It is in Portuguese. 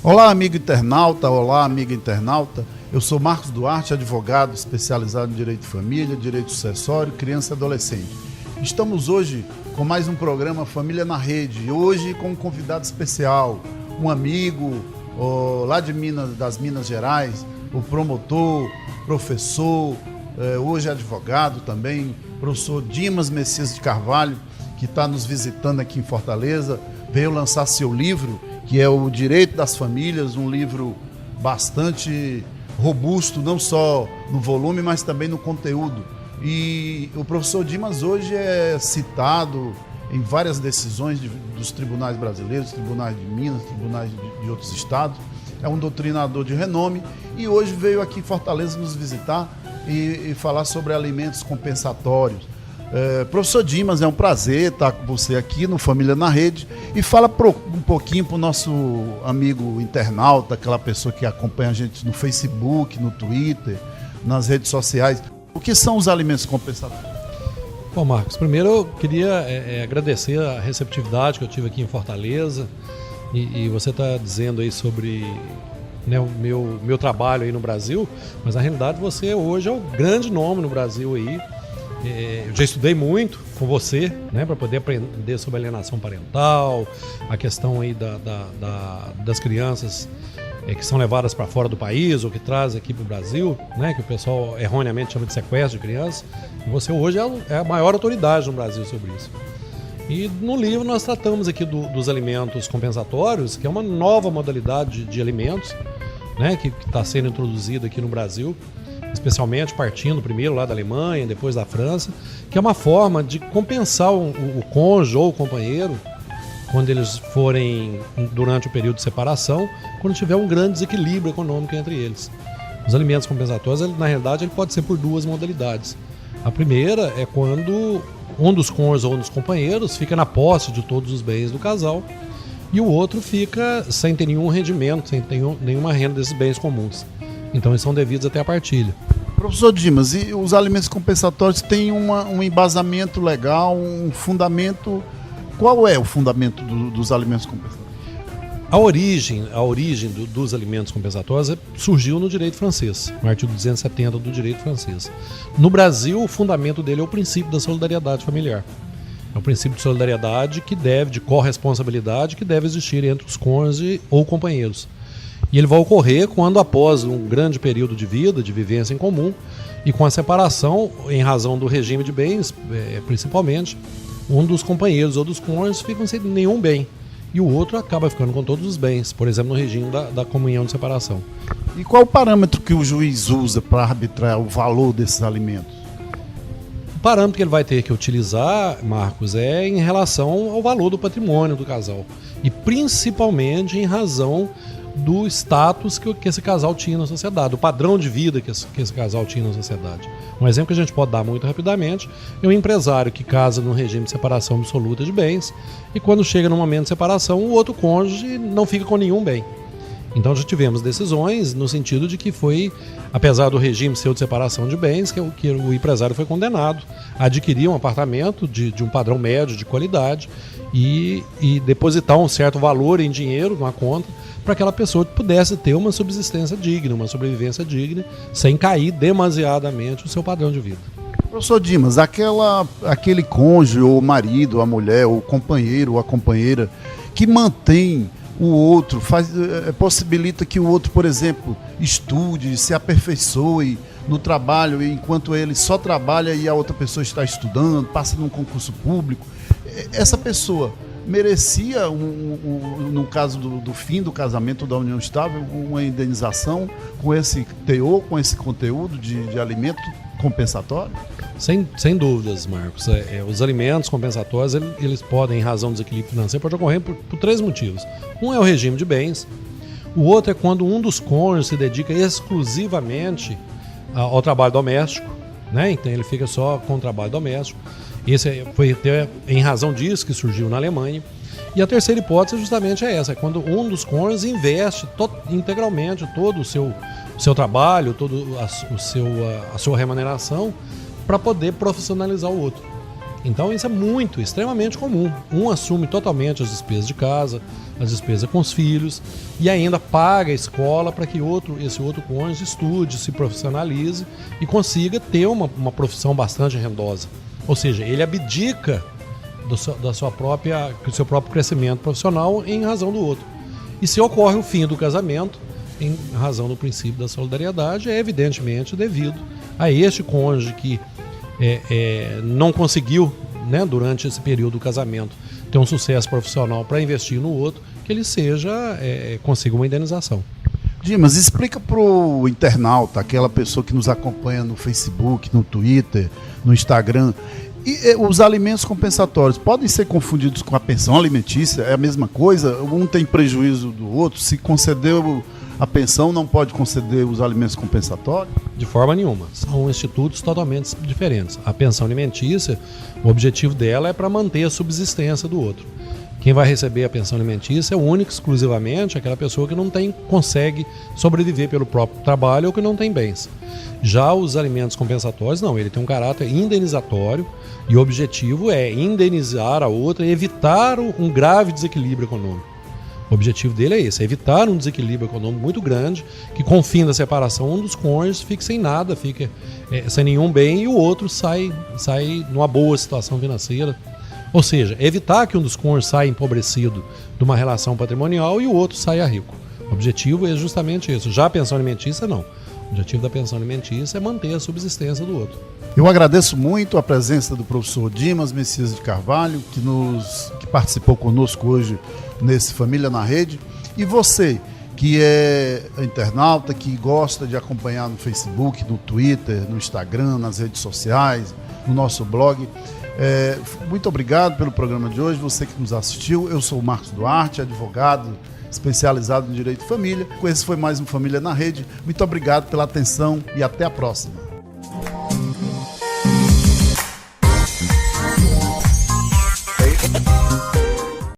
Olá, amigo internauta, olá, amiga internauta. Eu sou Marcos Duarte, advogado especializado em Direito de Família, Direito Sucessório, Criança e Adolescente. Estamos hoje com mais um programa Família na Rede, e hoje com um convidado especial, um amigo lá de das Minas Gerais, o promotor, professor, hoje advogado também, professor Dimas Messias de Carvalho, que está nos visitando aqui em Fortaleza, veio lançar seu livro, que é o Direito das Famílias, um livro bastante robusto, não só no volume, mas também no conteúdo. E o professor Dimas hoje é citado em várias decisões dos tribunais brasileiros, tribunais de Minas, tribunais de outros estados. É um doutrinador de renome e hoje veio aqui em Fortaleza nos visitar e falar sobre alimentos compensatórios. Professor Dimas, é um prazer estar com você aqui no Família na Rede e fala um pouquinho para o nosso amigo internauta, aquela pessoa que acompanha a gente no Facebook, no Twitter, nas redes sociais. O que são os alimentos compensatórios? Bom, Marcos, primeiro eu queria agradecer a receptividade que eu tive aqui em Fortaleza e você está dizendo aí sobre o meu trabalho aí no Brasil, mas na realidade você hoje é o grande nome no Brasil aí. Eu já estudei muito com você, para poder aprender sobre alienação parental, a questão aí das crianças que são levadas para fora do país ou que trazem aqui para o Brasil, que o pessoal erroneamente chama de sequestro de crianças. E você hoje é a maior autoridade no Brasil sobre isso. E no livro nós tratamos aqui dos alimentos compensatórios, que é uma nova modalidade de alimentos, que está sendo introduzida aqui no Brasil, especialmente partindo primeiro lá da Alemanha, depois da França, que é uma forma de compensar o cônjuge ou o companheiro quando eles forem durante o período de separação, quando tiver um grande desequilíbrio econômico entre eles. Os alimentos compensatórios, na realidade, ele pode ser por duas modalidades. A primeira é quando um dos cônjuges ou um dos companheiros fica na posse de todos os bens do casal e o outro fica sem ter nenhum rendimento, sem ter nenhuma renda desses bens comuns. Então eles são devidos até a partilha. Professor Dimas, e os alimentos compensatórios têm um embasamento legal, um fundamento. Qual é o fundamento dos alimentos compensatórios? A origem dos alimentos compensatórios surgiu no direito francês, no artigo 270 do direito francês. No Brasil, o fundamento dele é o princípio da solidariedade familiar. É o princípio de solidariedade de corresponsabilidade que deve existir entre os cônjuges ou companheiros. E ele vai ocorrer quando, após um grande período de vida, de vivência em comum, e com a separação, em razão do regime de bens, principalmente, um dos companheiros ou dos cônjuges ficam sem nenhum bem, e o outro acaba ficando com todos os bens, por exemplo, no regime da comunhão de separação. E qual o parâmetro que o juiz usa para arbitrar o valor desses alimentos? O parâmetro que ele vai ter que utilizar, Marcos, é em relação ao valor do patrimônio do casal, e principalmente em razão do status que esse casal tinha na sociedade, o padrão de vida que esse casal tinha na sociedade. Um exemplo que a gente pode dar muito rapidamente é um empresário que casa num regime de separação absoluta de bens e quando chega no momento de separação, o outro cônjuge não fica com nenhum bem. Então já tivemos decisões no sentido de que foi, apesar do regime ser de separação de bens, que o empresário foi condenado a adquirir um apartamento de um padrão médio de qualidade e depositar um certo valor em dinheiro numa conta para aquela pessoa que pudesse ter uma subsistência digna, uma sobrevivência digna, sem cair demasiadamente o seu padrão de vida. Professor Dimas, aquele cônjuge, ou marido, a mulher, ou o companheiro, ou a companheira, que mantém o outro, possibilita que o outro, por exemplo, estude, se aperfeiçoe no trabalho, enquanto ele só trabalha e a outra pessoa está estudando, passa num concurso público. Essa pessoa merecia, no caso do fim do casamento da união estável, uma indenização com esse teor, com esse conteúdo de alimento compensatório? Sem dúvidas, Marcos. Os alimentos compensatórios, eles podem, em razão do desequilíbrio financeiro, pode ocorrer por três motivos. Um é o regime de bens, o outro é quando um dos cônjuges se dedica exclusivamente ao trabalho doméstico, então ele fica só com o trabalho doméstico. Esse foi até em razão disso que surgiu na Alemanha. E a terceira hipótese justamente é essa, é quando um dos cônjuges investe integralmente todo o seu trabalho, toda a sua remuneração para poder profissionalizar o outro. Então isso é extremamente comum. Um assume totalmente as despesas de casa, as despesas com os filhos e ainda paga a escola para que esse outro cônjuge estude, se profissionalize e consiga ter uma profissão bastante rendosa. Ou seja, ele abdica do seu próprio crescimento profissional em razão do outro. E se ocorre o fim do casamento, em razão do princípio da solidariedade, é evidentemente devido a este cônjuge que não conseguiu, né, durante esse período do casamento, ter um sucesso profissional para investir no outro, que ele consiga uma indenização. Dimas, explica para o internauta, aquela pessoa que nos acompanha no Facebook, no Twitter, no Instagram, os alimentos compensatórios podem ser confundidos com a pensão alimentícia? É a mesma coisa? Um tem prejuízo do outro? Se concedeu a pensão, não pode conceder os alimentos compensatórios? De forma nenhuma. São institutos totalmente diferentes. A pensão alimentícia, o objetivo dela é para manter a subsistência do outro. Quem vai receber a pensão alimentícia é única e exclusivamente aquela pessoa que não consegue sobreviver pelo próprio trabalho ou que não tem bens. Já os alimentos compensatórios, não, ele tem um caráter indenizatório e o objetivo é indenizar a outra e evitar um grave desequilíbrio econômico. O objetivo dele é esse, é evitar um desequilíbrio econômico muito grande, que com o fim da separação um dos cônjuges fique sem nada, fique sem nenhum bem e o outro sai numa boa situação financeira. Ou seja, evitar que um dos cônjuges saia empobrecido de uma relação patrimonial e o outro saia rico. O objetivo é justamente isso. Já a pensão alimentícia, não. O objetivo da pensão alimentícia é manter a subsistência do outro. Eu agradeço muito a presença do professor Dimas Messias de Carvalho, que participou conosco hoje nesse Família na Rede. E você, que é internauta, que gosta de acompanhar no Facebook, no Twitter, no Instagram, nas redes sociais, no nosso blog, muito obrigado pelo programa de hoje, você que nos assistiu. Eu sou o Marcos Duarte, advogado especializado em Direito de Família. Esse foi mais um Família na Rede. Muito obrigado pela atenção e até a próxima.